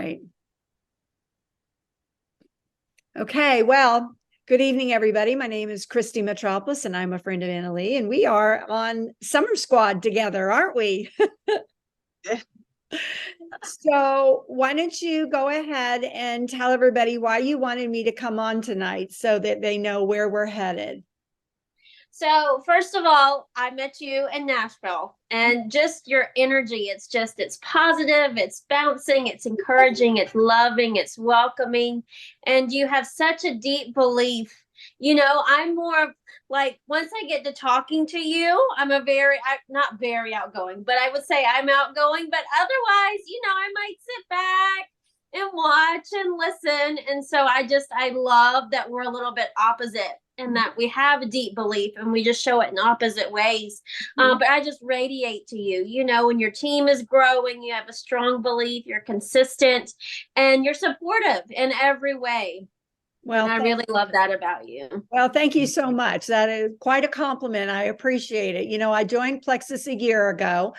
right. Okay, well, good evening, everybody. My name is Christy Mitropoulos, and I'm a friend of Annalee, and we are on Summer Squad together, aren't we? So why don't you go ahead and tell everybody why you wanted me to come on tonight so that they know where we're headed. So, first of all, I met you in Nashville and just your energy. It's positive, it's bouncing, it's encouraging, it's loving, it's welcoming. And you have such a deep belief. I'm more like once I get to talking to you, not very outgoing, but I would say I'm outgoing. But otherwise, I might sit back and watch and listen. And so I love that we're a little bit opposite and that we have a deep belief and we just show it in opposite ways. But I just radiate to you, when your team is growing, you have a strong belief, you're consistent, and you're supportive in every way. Well, and I really love that about you. Well, thank you so much. That is quite a compliment. I appreciate it. I joined Plexus a year ago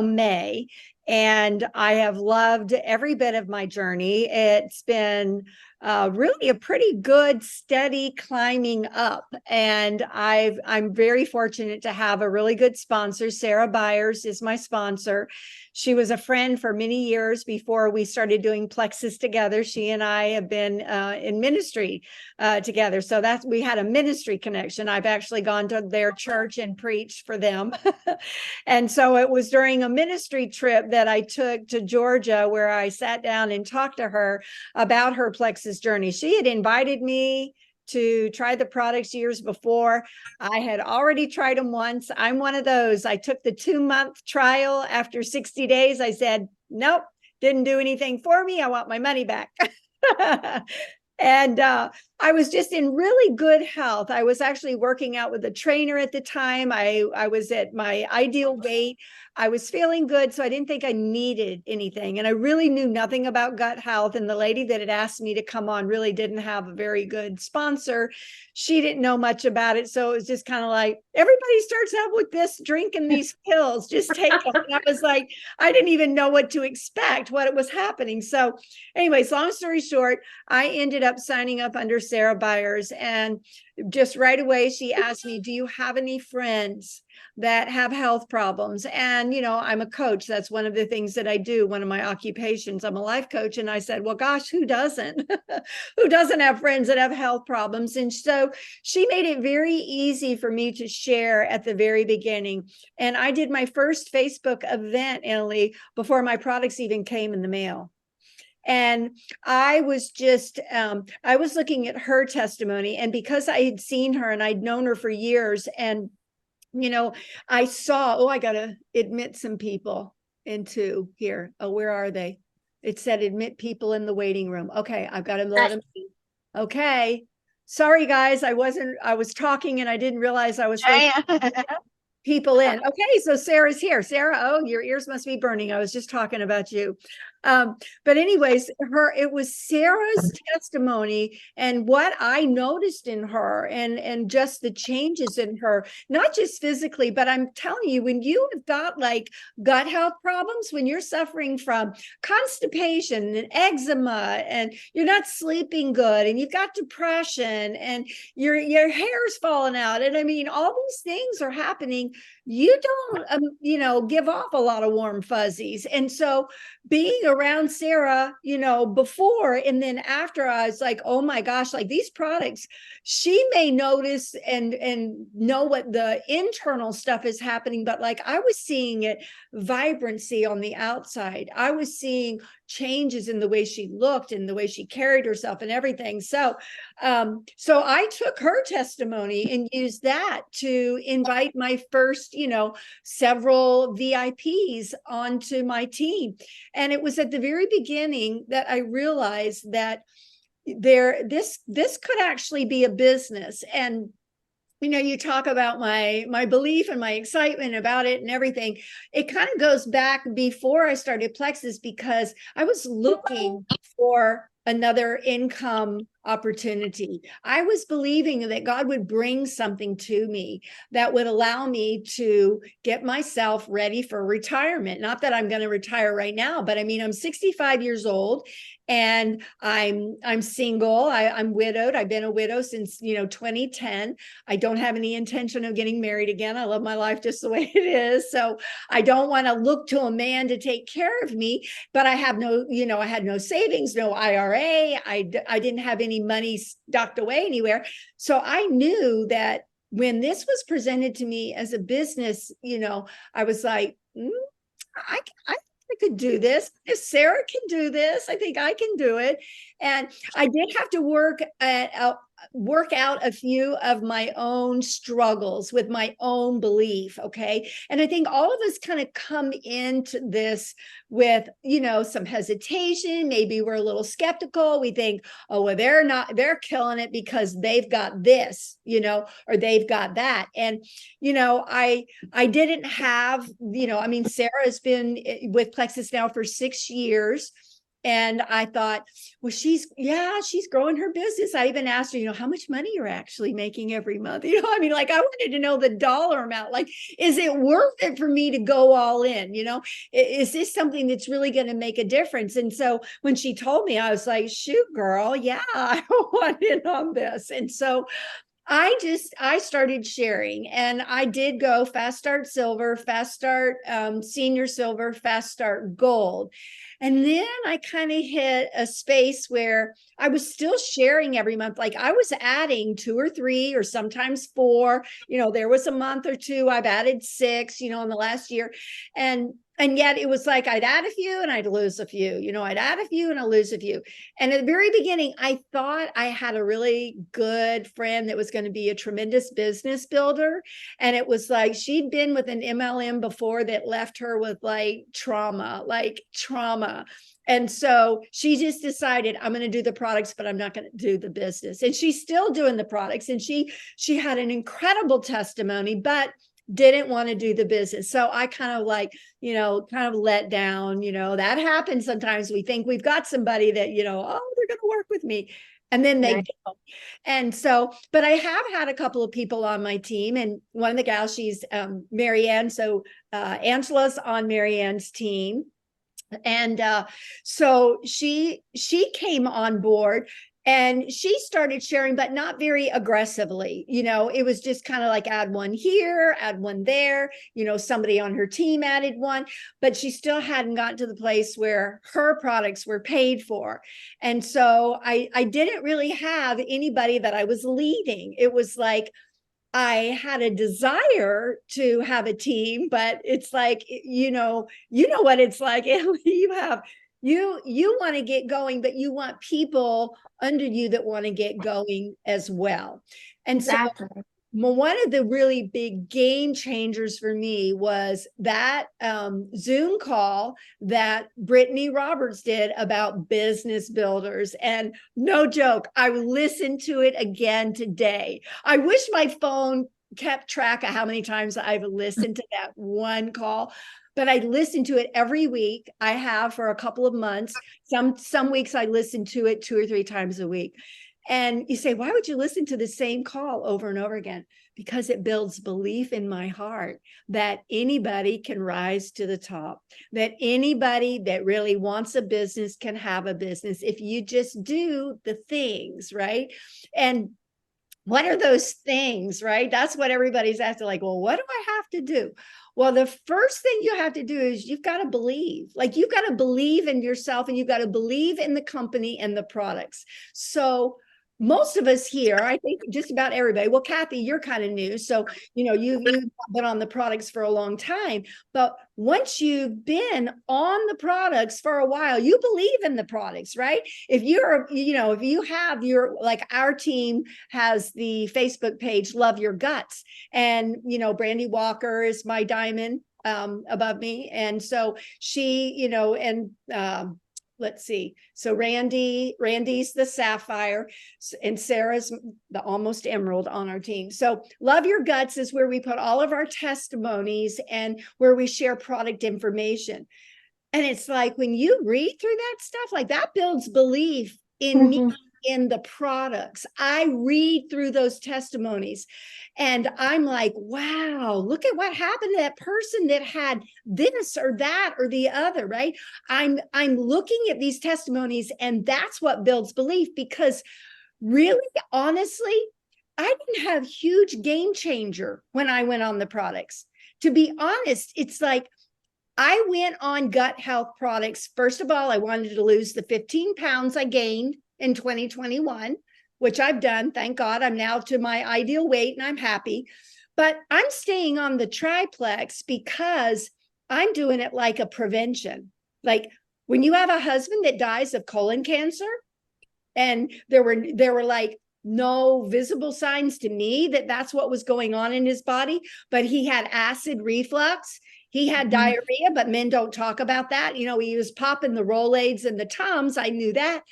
May, and I have loved every bit of my journey. It's been really a pretty good, steady climbing up. And I'm very fortunate to have a really good sponsor. Sarah Byers is my sponsor. She was a friend for many years before we started doing Plexus together. She and I have been in ministry together. So we had a ministry connection. I've actually gone to their church and preached for them. And so it was during a ministry trip that I took to Georgia where I sat down and talked to her about her Plexus journey. She had invited me to try the products years before. I had already tried them once. I'm one of those. I took the 2-month trial. After 60 days, I said, nope, didn't do anything for me. I want my money back. And I was just in really good health. I was actually working out with a trainer at the time. I was at my ideal weight. I was feeling good, so I didn't think I needed anything. And I really knew nothing about gut health. And the lady that had asked me to come on really didn't have a very good sponsor. She didn't know much about it. So it was just kind of like, everybody starts out with this, drinking these pills, just take them. And I was like, I didn't even know what to expect, what was happening. So anyways, long story short, I ended up signing up under Sarah Byers, and just right away she asked me, do you have any friends that have health problems? And I'm a coach. That's one of the things that I do. One of my occupations, I'm a life coach. And I said, well, gosh, who doesn't who doesn't have friends that have health problems? And so she made it very easy for me to share at the very beginning. And I did my first Facebook event, Annalee, before my products even came in the mail. And I was just, I was looking at her testimony, and because I had seen her and I'd known her for years, and, I saw, I got to admit some people into here. Oh, where are they? It said admit people in the waiting room. Okay, I've got to let them in. Okay. Sorry, guys. I was talking and I didn't realize I was people in. Okay, so Sarah's here. Sarah, oh, your ears must be burning. I was just talking about you. But anyways, it was Sarah's testimony and what I noticed in her, and just the changes in her, not just physically, but I'm telling you, when you have got like gut health problems, when you're suffering from constipation and eczema, and you're not sleeping good, and you've got depression, and your hair's falling out, and I mean, all these things are happening, you don't give off a lot of warm fuzzies. And so being around Sarah, before and then after, I was like, oh my gosh, like these products, she may notice and know what the internal stuff is happening, but like I was seeing it, vibrancy on the outside. I was seeing changes in the way she looked and the way she carried herself and everything. So I took her testimony and used that to invite my first, several VIPs onto my team. And it was at the very beginning that I realized that this could actually be a business. And you talk about my belief and my excitement about it and everything. It kind of goes back before I started Plexus, because I was looking for another income opportunity. I was believing that God would bring something to me that would allow me to get myself ready for retirement. Not that I'm going to retire right now, but I mean, I'm 65 years old and I'm single. I'm widowed. I've been a widow since 2010. I don't have any intention of getting married again. I love my life just the way it is. So I don't want to look to a man to take care of me, but I have no, I had no savings, no IRA. I didn't have any money stocked away anywhere. So I knew that when this was presented to me as a business, I was like, I could do this. If Sarah can do this, I think I can do it. And I did have to work out a few of my own struggles with my own belief. Okay. And I think all of us kind of come into this with, some hesitation. Maybe we're a little skeptical. We think, oh, well, they're killing it because they've got this, or they've got that. And, I didn't have, Sarah has been with Plexus now for 6 years. And I thought, well, she's growing her business. I even asked her, how much money you're actually making every month? I wanted to know the dollar amount. Like, is it worth it for me to go all in? Is this something that's really going to make a difference? And so when she told me, I was like, shoot, girl, yeah, I want in on this. And so I started sharing, and I did go Fast Start Silver, Fast Start Senior Silver, Fast Start Gold. And then I kind of hit a space where I was still sharing every month. Like I was adding 2 or 3 or sometimes 4, there was a month or 2, I've added 6, in the last year. And yet it was like I'd add a few and I'd lose a few, I'd add a few and I'd lose a few. And at the very beginning, I thought I had a really good friend that was going to be a tremendous business builder. And it was like she'd been with an MLM before that left her with trauma. And so she just decided, I'm going to do the products, but I'm not going to do the business. And she's still doing the products. And she had an incredible testimony, but didn't want to do the business. So I kind of let down, that happens sometimes. We think we've got somebody that, they're going to work with me. And then they don't. And so, but I have had a couple of people on my team, and one of the gals, she's Marianne. So Angela's on Marianne's team. And so she came on board. And she started sharing, but not very aggressively. It was just kind of like add one here, add one there. Somebody on her team added one, but she still hadn't gotten to the place where her products were paid for. And so I didn't really have anybody that I was leading. It was like I had a desire to have a team, but it's like, what it's like. You want to get going, but you want people under you that want to get going as well. And exactly. So one of the really big game changers for me was that Zoom call that Brittany Roberts did about business builders. And no joke, I listened to it again today. I wish my phone kept track of how many times I've listened to that one call. But I listen to it every week. I have for a couple of months. Some weeks I listen to it 2 or 3 times a week. And you say, why would you listen to the same call over and over again? Because it builds belief in my heart that anybody can rise to the top, that anybody that really wants a business can have a business if you just do the things, right? And what are those things, right? That's what everybody's asking, like, well, what do I have to do? Well, the first thing you have to do is you've got to believe. Like, you've got to believe in yourself, and you've got to believe in the company and the products. So most of us here, I think just about everybody, well, Kathy, you're kind of new. So, you've been on the products for a long time, but once you've been on the products for a while, you believe in the products, right? If you have like our team has the Facebook page, Love Your Guts. And, Brandy Walker is my diamond above me. And so she, let's see. So Randy's the sapphire, and Sarah's the almost emerald on our team. So Love Your Guts is where we put all of our testimonies and where we share product information. And it's like when you read through that stuff, like that builds belief in me in the products. I read through those testimonies and I'm like, wow, look at what happened to that person that had this or that or the other, right? I'm looking at these testimonies, and that's what builds belief, because really, honestly, I didn't have huge game changer when I went on the products. To be honest, it's like I went on gut health products. First of all, I wanted to lose the 15 pounds I gained in 2021, which I've done. Thank God I'm now to my ideal weight and I'm happy. But I'm staying on the triplex because I'm doing it like a prevention. Like when you have a husband that dies of colon cancer, and there were like no visible signs to me that that's what was going on in his body, but he had acid reflux. He had diarrhea, but men don't talk about that. You know, he was popping the Rolaids and the Tums. I knew that.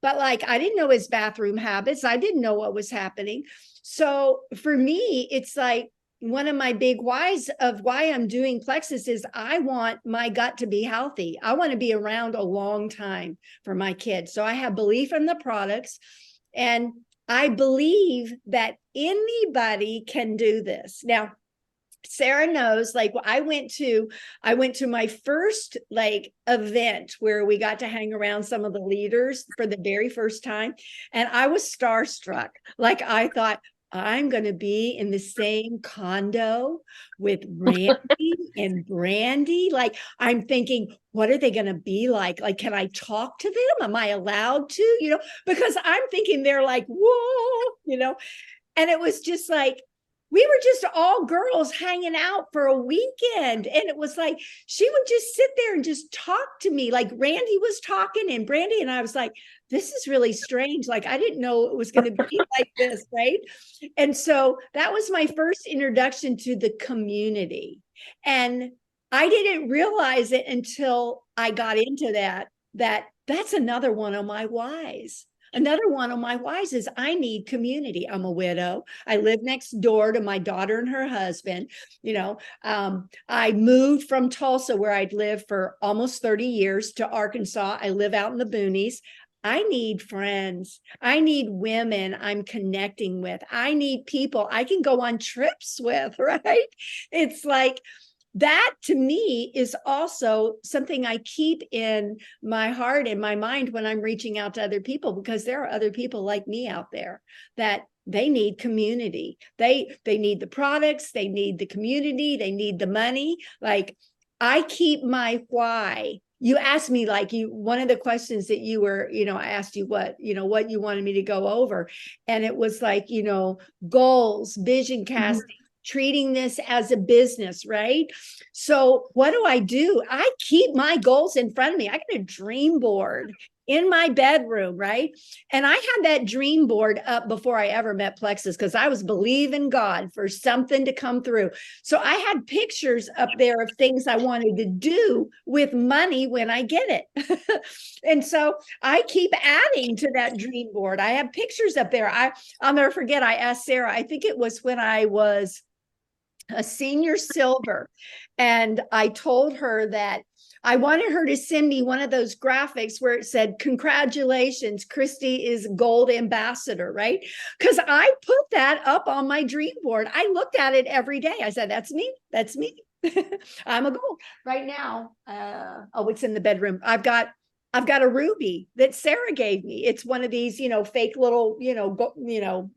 But like, I didn't know his bathroom habits. I didn't know what was happening. So for me, it's like one of my big whys of why I'm doing Plexus is I want my gut to be healthy. I want to be around a long time for my kids. So I have belief in the products, and I believe that anybody can do this. Now, Sarah knows, like I went to my first like event where we got to hang around some of the leaders for the very first time, and I was starstruck. Like I thought, I'm going to be in the same condo with Randy and Brandy. Like I'm thinking, what are they going to be like? Like, can I talk to them? Am I allowed to, because I'm thinking they're like, whoa, and it was just like, we were just all girls hanging out for a weekend. And it was like, she would just sit there and just talk to me. Like Randy was talking and Brandy, and I was like, this is really strange. Like, I didn't know it was going to be like this. Right. And so that was my first introduction to the community. And I didn't realize it until I got into that's another one of my whys. Another one of my whys is I need community. I'm a widow. I live next door to my daughter and her husband. I moved from Tulsa, where I'd lived for almost 30 years, to Arkansas. I live out in the boonies. I need friends. I need women I'm connecting with. I need people I can go on trips with, right? It's like, that to me is also something I keep in my heart and my mind when I'm reaching out to other people, because there are other people like me out there that they need community. They need the products, they need the community, they need the money. Like I keep my why. You asked me, like, one of the questions that you were, I asked you what you wanted me to go over. And it was like, goals, vision casting, treating this as a business, right? So what do? I keep my goals in front of me. I got a dream board in my bedroom, right? And I had that dream board up before I ever met Plexus, because I was believing God for something to come through. So I had pictures up there of things I wanted to do with money when I get it. And so I keep adding to that dream board. I have pictures up there. I'll never forget, I asked Sarah, I think it was when I was a senior silver, and I told her that I wanted her to send me one of those graphics where it said, congratulations, Christy is gold ambassador, right? Because I put that up on my dream board. I looked at it every day. I said, that's me. I'm a gold right now. It's in the bedroom. I've got a ruby that Sarah gave me. It's one of these, fake little,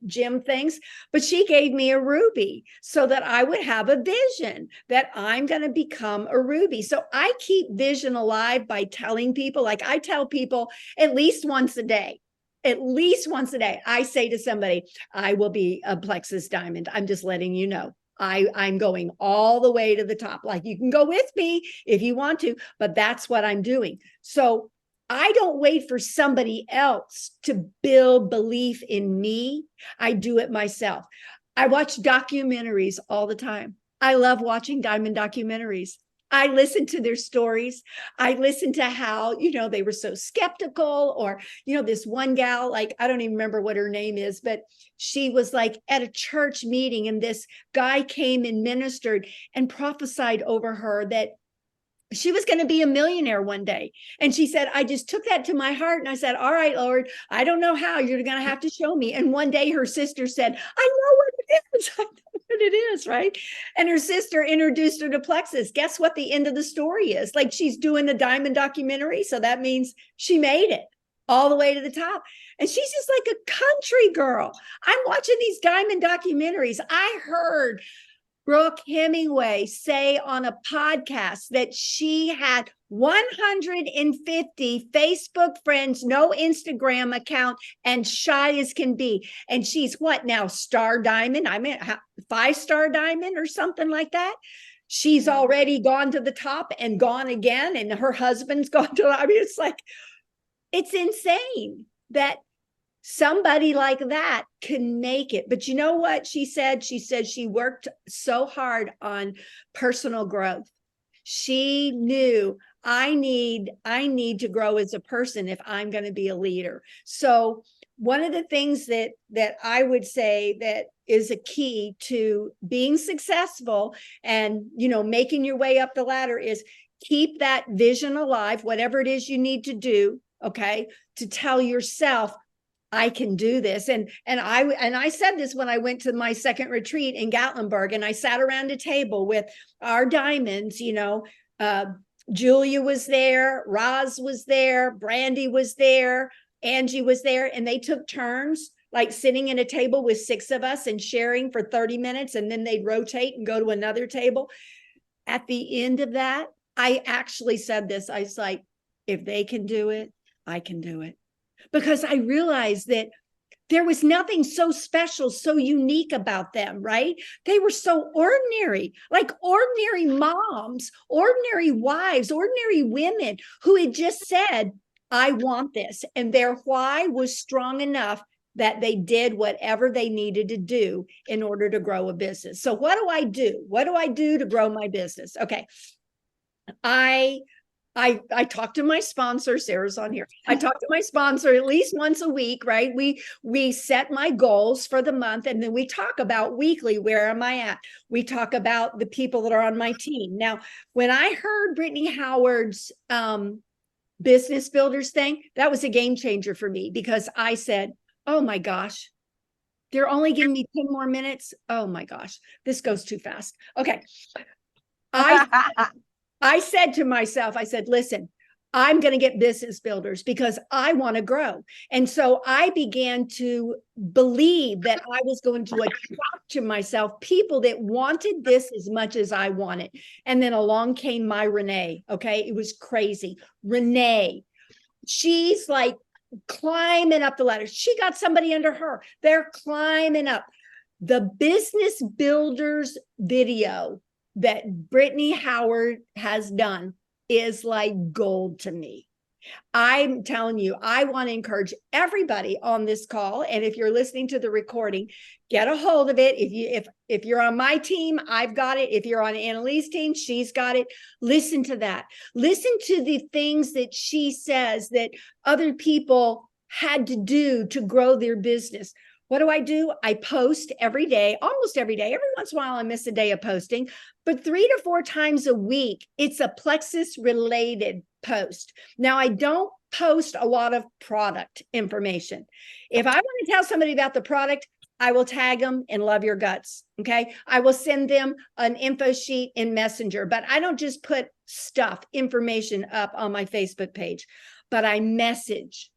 gem things, but she gave me a ruby so that I would have a vision that I'm going to become a ruby. So I keep vision alive by telling people, like I tell people at least once a day, I say to somebody, I will be a Plexus diamond. I'm just letting you know. I'm going all the way to the top. Like you can go with me if you want to, but that's what I'm doing. So I don't wait for somebody else to build belief in me. I do it myself. I watch documentaries all the time. I love watching diamond documentaries. I listen to their stories. I listen to how, they were so skeptical, or, this one gal, like, I don't even remember what her name is, but she was like at a church meeting, and this guy came and ministered and prophesied over her that she was going to be a millionaire one day. And she said, I just took that to my heart. And I said, all right, Lord, I don't know how. You're going to have to show me. And one day her sister said, I know what it is. I know what it is, right? And her sister introduced her to Plexus. Guess what the end of the story is? Like, she's doing the Diamond documentary. So that means she made it all the way to the top. And she's just like a country girl. I'm watching these Diamond documentaries. I heard Brooke Hemingway say on a podcast that she had 150 Facebook friends, no Instagram account, and shy as can be. And she's what now? Star Diamond? I mean, 5-star Diamond or something like that. She's already gone to the top and gone again. And her husband's gone to, I mean, it's like, it's insane that somebody like that can make it. But you know what she said? She said she worked so hard on personal growth. She knew I need to grow as a person if I'm going to be a leader. So one of the things that I would say that is a key to being successful and, you know, making your way up the ladder is keep that vision alive, whatever it is you need to do, okay, to tell yourself, I can do this. And I said this when I went to my second retreat in Gatlinburg, and I sat around a table with our diamonds, you know, Julia was there, Roz was there, Brandy was there, Angie was there, and they took turns like sitting at a table with 6 of us and sharing for 30 minutes, and then they'd rotate and go to another table. At the end of that, I actually said this. I was like, if they can do it, I can do it. Because I realized that there was nothing so special, so unique about them, right? They were so ordinary, like ordinary moms, ordinary wives, ordinary women who had just said, I want this. And their why was strong enough that they did whatever they needed to do in order to grow a business. So what do I do? What do I do to grow my business? Okay. I talk to my sponsor, Sarah's on here. I talk to my sponsor at least once a week, right? We set my goals for the month, and then we talk about weekly, where am I at? We talk about the people that are on my team. Now, when I heard Brittany Howard's business builders thing, that was a game changer for me, because I said, oh my gosh, they're only giving me 10 more minutes. Oh my gosh, this goes too fast. Okay. I said to myself, I said, listen, I'm going to get business builders because I want to grow. And so I began to believe that I was going to attract to myself people that wanted this as much as I wanted. And then along came my Renee. Okay. It was crazy. Renee, she's like climbing up the ladder. She got somebody under her. They're climbing up. The business builders video that Brittany Howard has done is like gold to me. I'm telling you, I want to encourage everybody on this call. And if you're listening to the recording, get a hold of it. If you're on my team, I've got it. If you're on Annalise's team, she's got it. Listen to that. Listen to the things that she says that other people had to do to grow their business. What do? I post every day, almost every day. Every once in a while, I miss a day of posting, but 3 to 4 times a week, it's a Plexus related post. Now, I don't post a lot of product information. If I want to tell somebody about the product, I will tag them in Love Your Guts. Okay. I will send them an info sheet in Messenger, but I don't just put information up on my Facebook page, but I message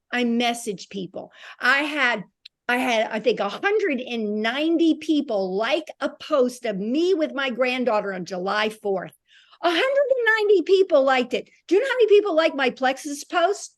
people. I had, I think, 190 people like a post of me with my granddaughter on July 4th. 190 people liked it. Do you know how many people like my Plexus post?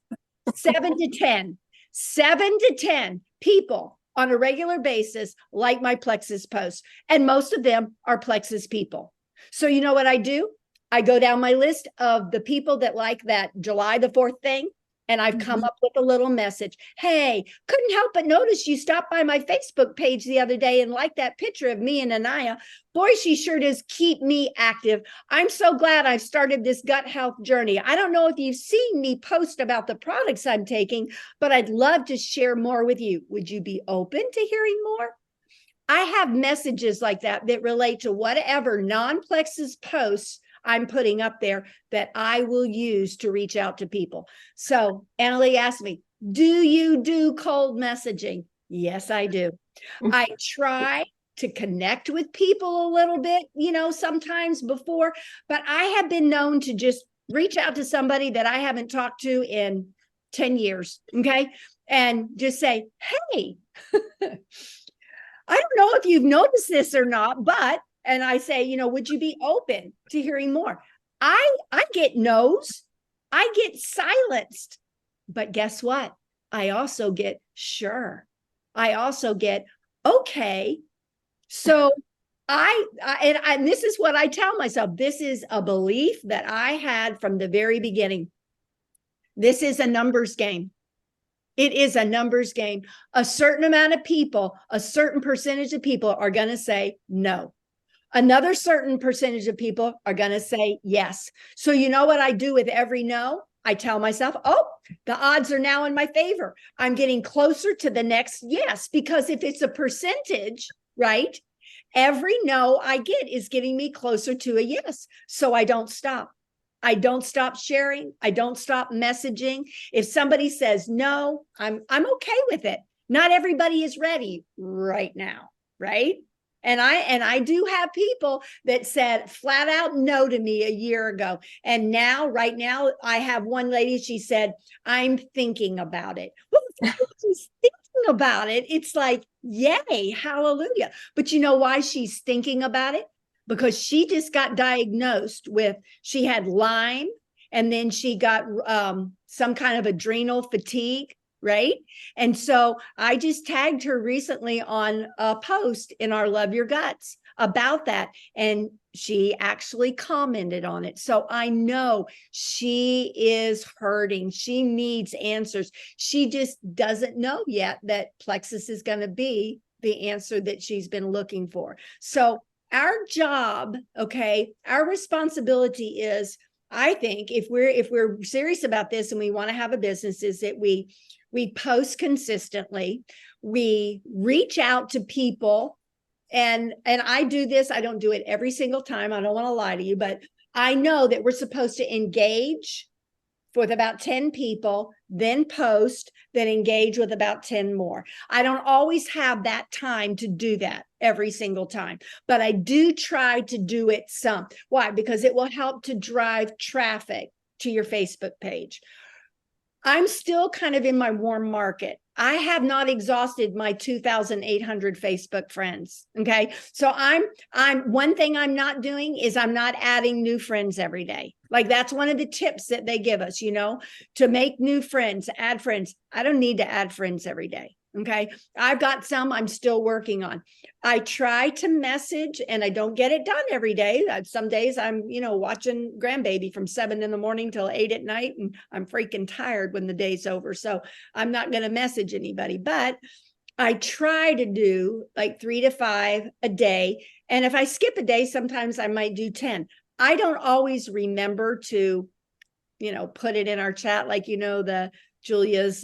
7 to 10. 7 to 10 people on a regular basis like my Plexus post. And most of them are Plexus people. So you know what I do? I go down my list of the people that like that July the 4th thing. And I've come up with a little message. Hey, couldn't help but notice you stopped by my Facebook page the other day and liked that picture of me and Anaya. Boy, she sure does keep me active. I'm so glad I've started this gut health journey. I don't know if you've seen me post about the products I'm taking, but I'd love to share more with you. Would you be open to hearing more? I have messages like that that relate to whatever non-Plexus posts I'm putting up there that I will use to reach out to people. So Annalie asked me, do you do cold messaging? Yes, I do. I try to connect with people a little bit, sometimes before, but I have been known to just reach out to somebody that I haven't talked to in 10 years. Okay. And just say, hey, I don't know if you've noticed this or not, but, and I say, would you be open to hearing more? I get no's, I get silenced, but guess what? I also get sure. I also get okay. So and this is what I tell myself. This is a belief that I had from the very beginning. This is a numbers game. It is a numbers game. A certain amount of people, a certain percentage of people are going to say no. Another certain percentage of people are going to say yes. So you know what I do with every no? I tell myself, oh, the odds are now in my favor. I'm getting closer to the next yes, because if it's a percentage, right? Every no I get is getting me closer to a yes. So I don't stop. I don't stop sharing. I don't stop messaging. If somebody says no, I'm okay with it. Not everybody is ready right now, right? And I do have people that said flat out no to me a year ago. And now, right now, I have one lady, she said, I'm thinking about it. Well, she's thinking about it. It's like, yay, hallelujah. But you know why she's thinking about it? Because she just got diagnosed with, she had Lyme, and then she got some kind of adrenal fatigue, right? And so I just tagged her recently on a post in our Love Your Guts about that. And she actually commented on it. So I know she is hurting. She needs answers. She just doesn't know yet that plexus is going to be the answer that she's been looking for. So our job, okay, our responsibility is, I think, if we're serious about this and we want to have a business, is that we post consistently, we reach out to people, and I do this. I don't do it every single time. I don't want to lie to you, but I know that we're supposed to engage with about 10 people, then post, then engage with about 10 more. I don't always have that time to do that every single time, but I do try to do it some. Why? Because it will help to drive traffic to your Facebook page. I'm still kind of in my warm market. I have not exhausted my 2,800 Facebook friends. Okay. So I'm one thing I'm not doing is I'm not adding new friends every day. Like that's one of the tips that they give us, to make new friends, add friends. I don't need to add friends every day. Okay. I've got some I'm still working on. I try to message and I don't get it done every day. Some days I'm, watching grandbaby from 7 a.m. till 8 p.m. and I'm freaking tired when the day's over. So I'm not going to message anybody, but I try to do like 3 to 5 a day. And if I skip a day, sometimes I might do 10. I don't always remember to, put it in our chat, like, the Julia's,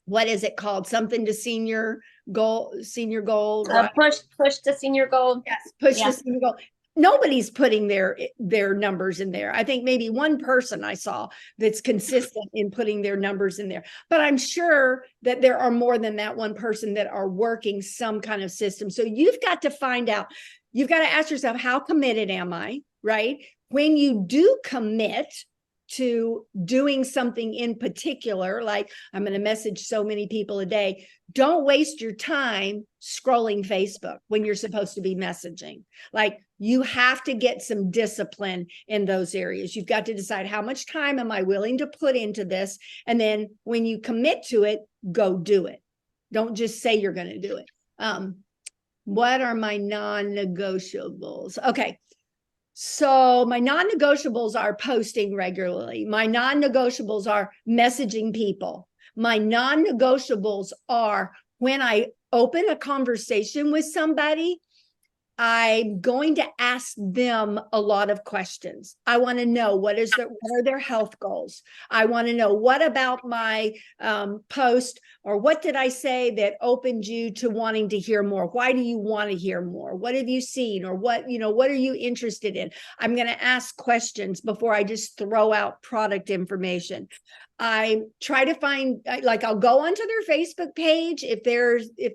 what is it called? Something to senior goal. Right? Push to senior goal. Yes, push to senior goal. Nobody's putting their numbers in there. I think maybe one person I saw that's consistent in putting their numbers in there. But I'm sure that there are more than that one person that are working some kind of system. So you've got to find out, you've got to ask yourself, how committed am I, right? When you do commit to doing something in particular, like I'm going to message so many people a day, don't waste your time scrolling Facebook when you're supposed to be messaging. Like you have to get some discipline in those areas. You've got to decide, how much time am I willing to put into this? And then when you commit to it, go do it. Don't just say you're going to do it. What are my non-negotiables? Okay. So my non-negotiables are posting regularly. My non-negotiables are messaging people. My non-negotiables are when I open a conversation with somebody, I'm going to ask them a lot of questions. I want to know what are their health goals. I want to know what about my post, or what did I say that opened you to wanting to hear more? Why do you want to hear more? What have you seen, or what are you interested in? I'm going to ask questions before I just throw out product information. I try to find, like, I'll go onto their Facebook page if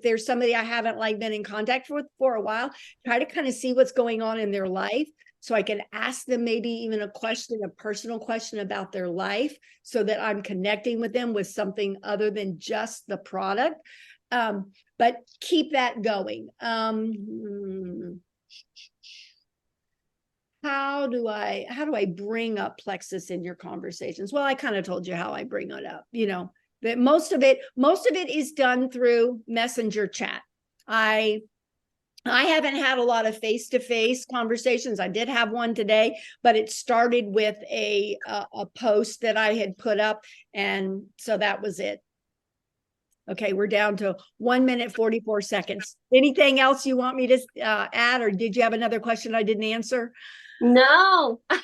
there's somebody I haven't like been in contact with for a while. Try to kind of see what's going on in their life, so I can ask them maybe even a personal question about their life, so that I'm connecting with them with something other than just the product. But keep that going. How do I bring up plexus in your conversations? Well, I kind of told you how I bring it up, that most of it is done through messenger chat. I haven't had a lot of face-to-face conversations. I did have one today, but it started with a post that I had put up, and so that was it. Okay, we're down to 1 minute, 44 seconds. Anything else you want me to add, or did you have another question I didn't answer? No, no,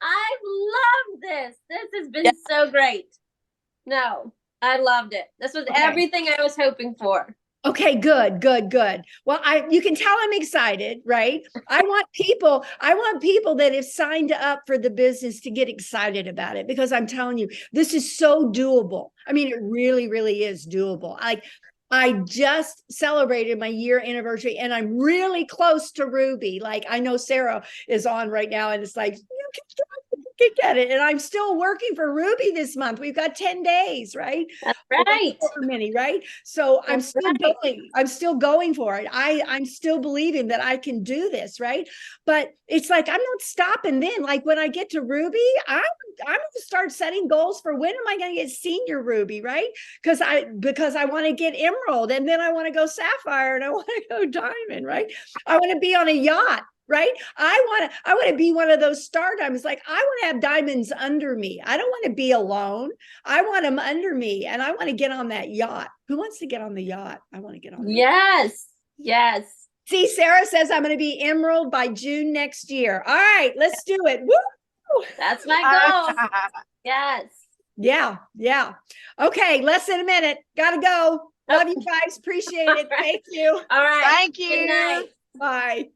I love this. This has been so great. No, I loved it. This was everything I was hoping for. Okay, good. Well, you can tell I'm excited, right? I want people that have signed up for the business to get excited about it, because I'm telling you, this is so doable. I mean, it really, really is doable. I just celebrated my year anniversary, and I'm really close to Ruby. Like, I know Sarah is on right now, and it's like, you can get it. And I'm still working for Ruby this month. We've got 10 days, right? That's right. Many, right? So I'm still going for it. I'm still believing that I can do this, right? But it's like, I'm not stopping then. Like, when I get to Ruby, I'm going to start setting goals for when am I going to get senior Ruby, right? Because I want to get emerald, and then I want to go sapphire, and I want to go diamond, right? I want to be on a yacht. Right? I want to be one of those star diamonds. Like, I want to have diamonds under me. I don't want to be alone. I want them under me, and I want to get on that yacht. Who wants to get on the yacht? I want to get on. Yes. See, Sarah says I'm going to be emerald by June next year. All right, let's do it. Woo! That's my goal. Yes. Yeah. Okay, less than a minute. Gotta go. Love you guys. Appreciate it. Thank you. All right. Thank you. Good night. Bye.